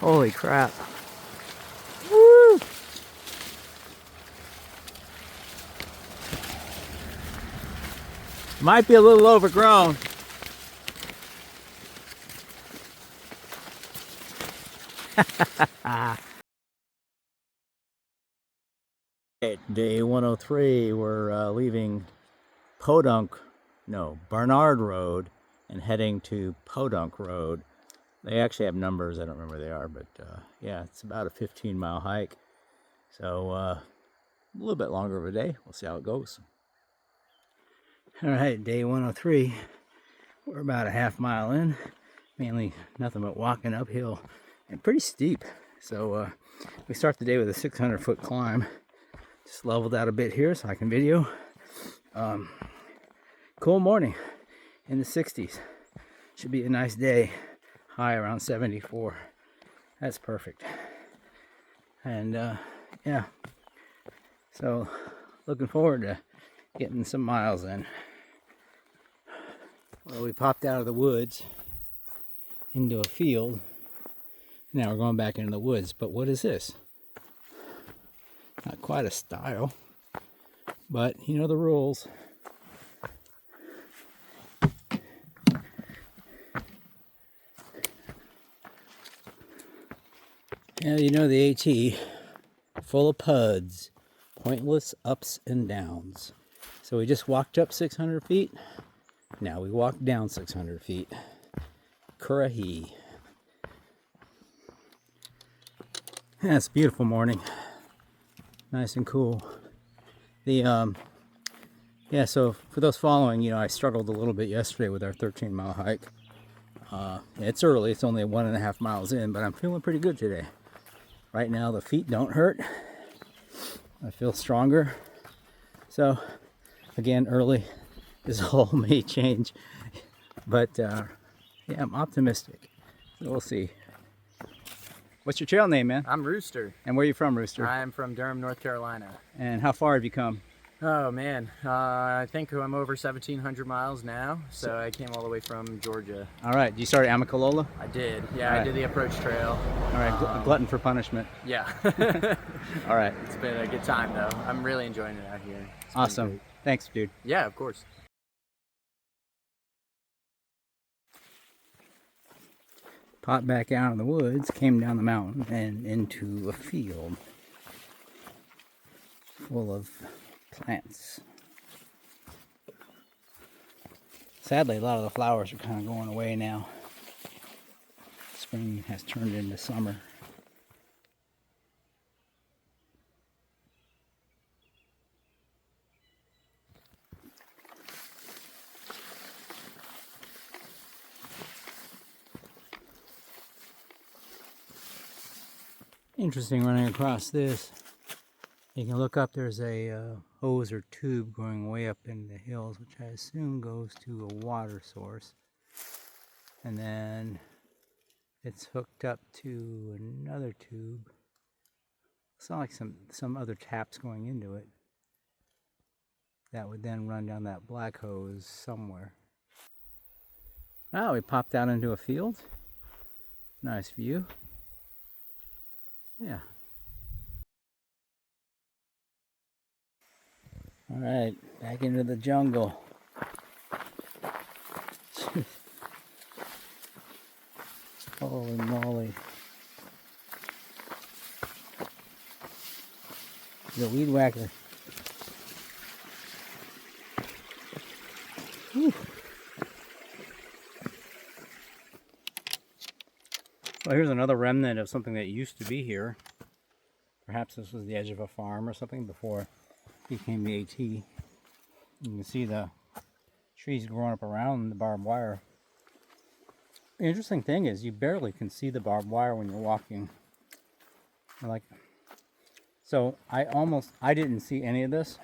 Holy crap. Woo! Might be a little overgrown. Day 103, we're leaving Podunk, no, Barnard Road and heading to Podunk Road. They actually have numbers, I don't remember where they are, but yeah, it's about a 15-mile hike. So a little bit longer of a day. We'll see how it goes. All right, day 103. We're about a half mile in. Mainly nothing but walking uphill and pretty steep. So we start the day with a 600-foot climb. Just leveled out a bit here so I can video. Cool morning in the 60s. Should be a nice day. High around 74. That's perfect. And yeah, so looking forward to getting some miles in. Well, we popped out of the woods into a field. Now we're going back into the woods. But what is this? Not quite a stile, but you know the rules. Yeah, you know the AT, full of PUDs, pointless ups and downs. So we just walked up 600 feet. Now we walk down 600 feet. Kurahi. Yeah, it's a beautiful morning. Nice and cool. The yeah, so for those following, you know, I struggled a little bit yesterday with our 13-mile hike. It's early, it's only 1.5 miles in, but I'm feeling pretty good today. Right now the feet don't hurt. I feel stronger. So again, early, this all may change, but yeah, I'm optimistic. So we'll see. What's your trail name, man? I'm Rooster. And where are you from, Rooster? I'm from Durham, North Carolina. And how far have you come? Oh man, I think I'm over 1,700 miles now, so I came all the way from Georgia. All right, you started at Amicalola? I did, yeah, All right. I did the approach trail. All right, glutton for punishment. Yeah. All right. It's been a good time though. I'm really enjoying it out here. Awesome. Thanks, dude. Yeah, of course. Popped back out of the woods, came down the mountain and into a field full of plants. Sadly, a lot of the flowers are kind of going away now. Spring has turned into summer. Interesting running across this. You can look up, there's a hose or tube going way up in the hills, which I assume goes to a water source. And then it's hooked up to another tube. It's not like some other taps going into it. That would then run down that black hose somewhere. Wow, we popped out into a field. Nice view. Yeah. All right, back into the jungle. Holy moly. The weed whacker. Whew. Well, here's another remnant of something that used to be here. Perhaps this was the edge of a farm or something before it became the AT. You can see the trees growing up around the barbed wire. The interesting thing is you barely can see the barbed wire when you're walking. So I didn't see any of this.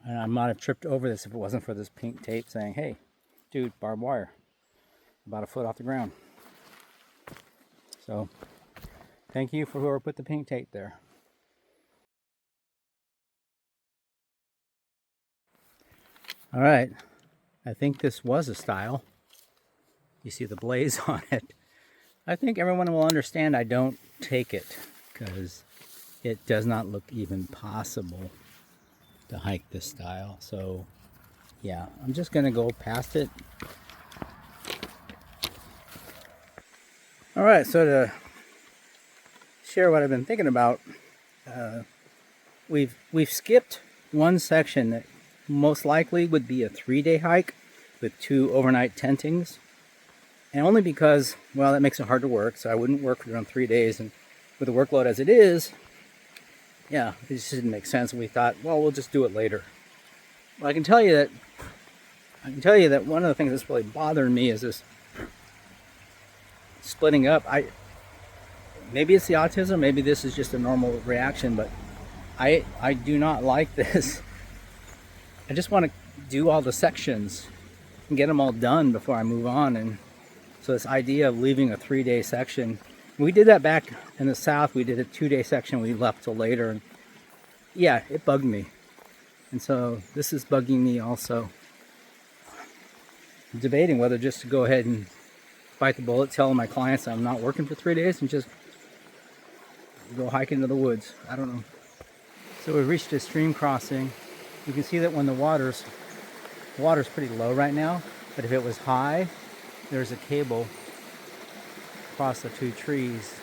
And I might have tripped over this if it wasn't for this pink tape saying, hey, dude, barbed wire. About a foot off the ground. So, thank you for whoever put the pink tape there. All right, I think this was a stile. You see the blaze on it. I think everyone will understand I don't take it because it does not look even possible to hike this style. So yeah, I'm just gonna go past it. All right, so to share what I've been thinking about, we've skipped one section that most likely would be a 3-day hike with 2 overnight tentings, and only because, well, that makes it hard to work. So I wouldn't work for on 3 days, and with the workload as it is, yeah, it just didn't make sense. And we thought, well, we'll just do it later. Well, I can tell you that one of the things that's really bothering me is this splitting up. Maybe it's the autism, maybe this is just a normal reaction, but I do not like this. I just want to do all the sections and get them all done before I move on. And so this idea of leaving a 3-day section, we did that back in the South. We did a 2-day section, we left till later, and yeah, it bugged me. And so this is bugging me also. I'm debating whether just to go ahead and bite the bullet, tell my clients I'm not working for 3 days and just go hike into the woods. I don't know. So we've reached a stream crossing. You can see that when the water's pretty low right now, but if it was high, there's a cable across the 2 trees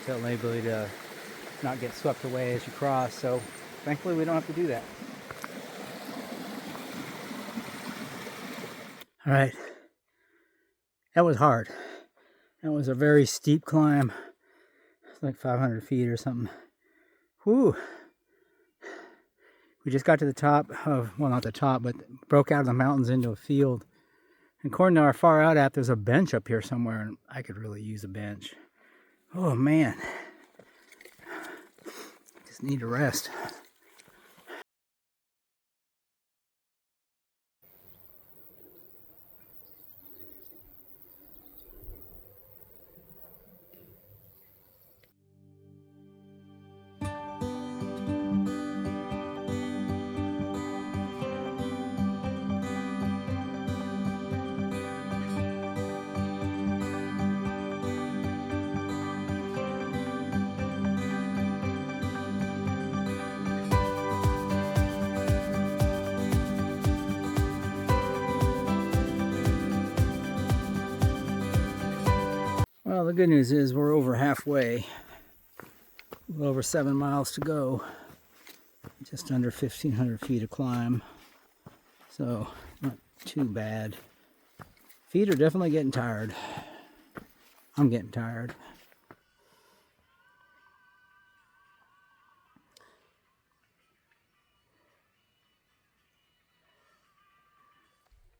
to enable you to not get swept away as you cross. So thankfully we don't have to do that. All right, that was hard. That was a very steep climb. It's like 500 feet or something. Whew. We just got to the top of, well, not the top, but broke out of the mountains into a field. And according to our far out app, there's a bench up here somewhere, and I could really use a bench. Oh man, just need to rest. Well, the good news is we're over halfway. A little over 7 miles to go. Just under 1,500 feet to climb. So, not too bad. Feet are definitely getting tired. I'm getting tired.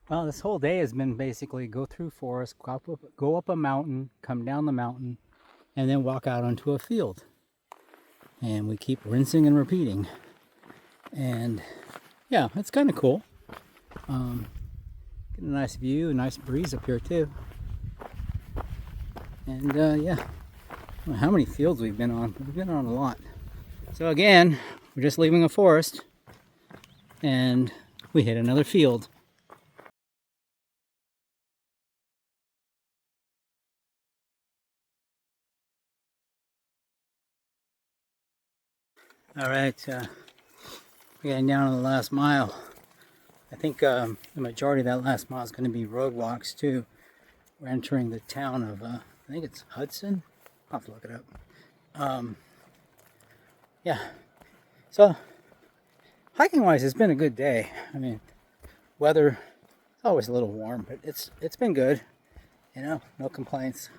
Well, this whole day has been basically go through forest, go up a mountain, come down the mountain, and then walk out onto a field. And we keep rinsing and repeating. And yeah, it's kind of cool. Get a nice view, a nice breeze up here too. And yeah, I don't know how many fields we've been on, but we've been on a lot. So again, we're just leaving a forest, and we hit another field. All right, we're getting down to the last mile. I think the majority of that last mile is going to be road walks too. We're entering the town of, I think it's Hudson. I'll have to look it up. Yeah, so hiking wise, it's been a good day. I mean, weather is always a little warm, but it's been good. You know, no complaints.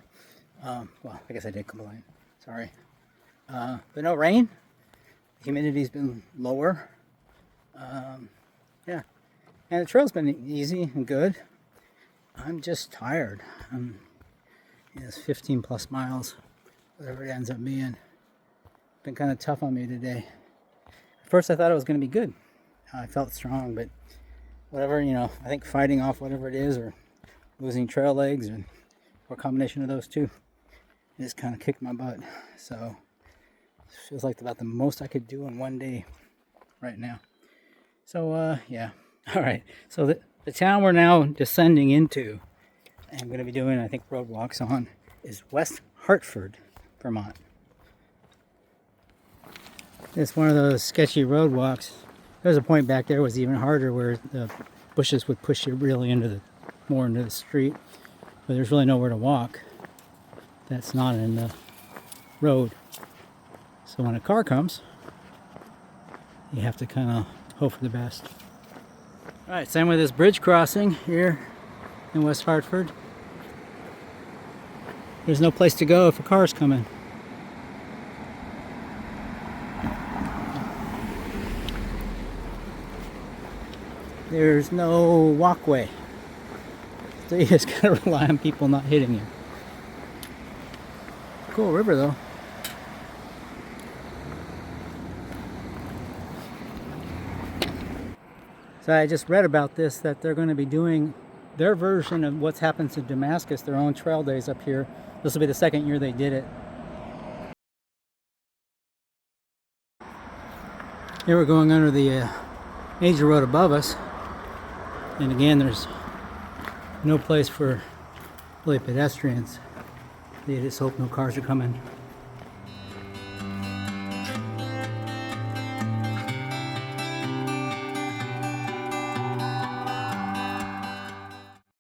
Well, I guess I did complain. Sorry. But no rain. Humidity's been lower. Yeah, and the trail's been easy and good. I'm just tired. It's 15 plus miles, whatever it ends up being. Been kind of tough on me today. At first I thought it was going to be good. I felt strong, but whatever, you know, I think fighting off whatever it is, or losing trail legs, or a combination of those two, it just kind of kicked my butt. So feels like about the most I could do in one day right now. So yeah, all right, so the town we're now descending into and I'm going to be doing, I think, road walks on, is West Hartford, Vermont. It's one of those sketchy road walks. There's a point back there was even harder where the bushes would push you really more into the street, but there's really nowhere to walk that's not in the road. So when a car comes, you have to kind of hope for the best. All right, same with this bridge crossing here in West Hartford. There's no place to go if a car's coming. There's no walkway. So you just gotta rely on people not hitting you. Cool river though. So I just read about this, that they're going to be doing their version of what's happened to Damascus, their own trail days up here. This will be the second year they did it. Here we're going under the major road above us. And again, there's no place for really pedestrians. They just hope no cars are coming.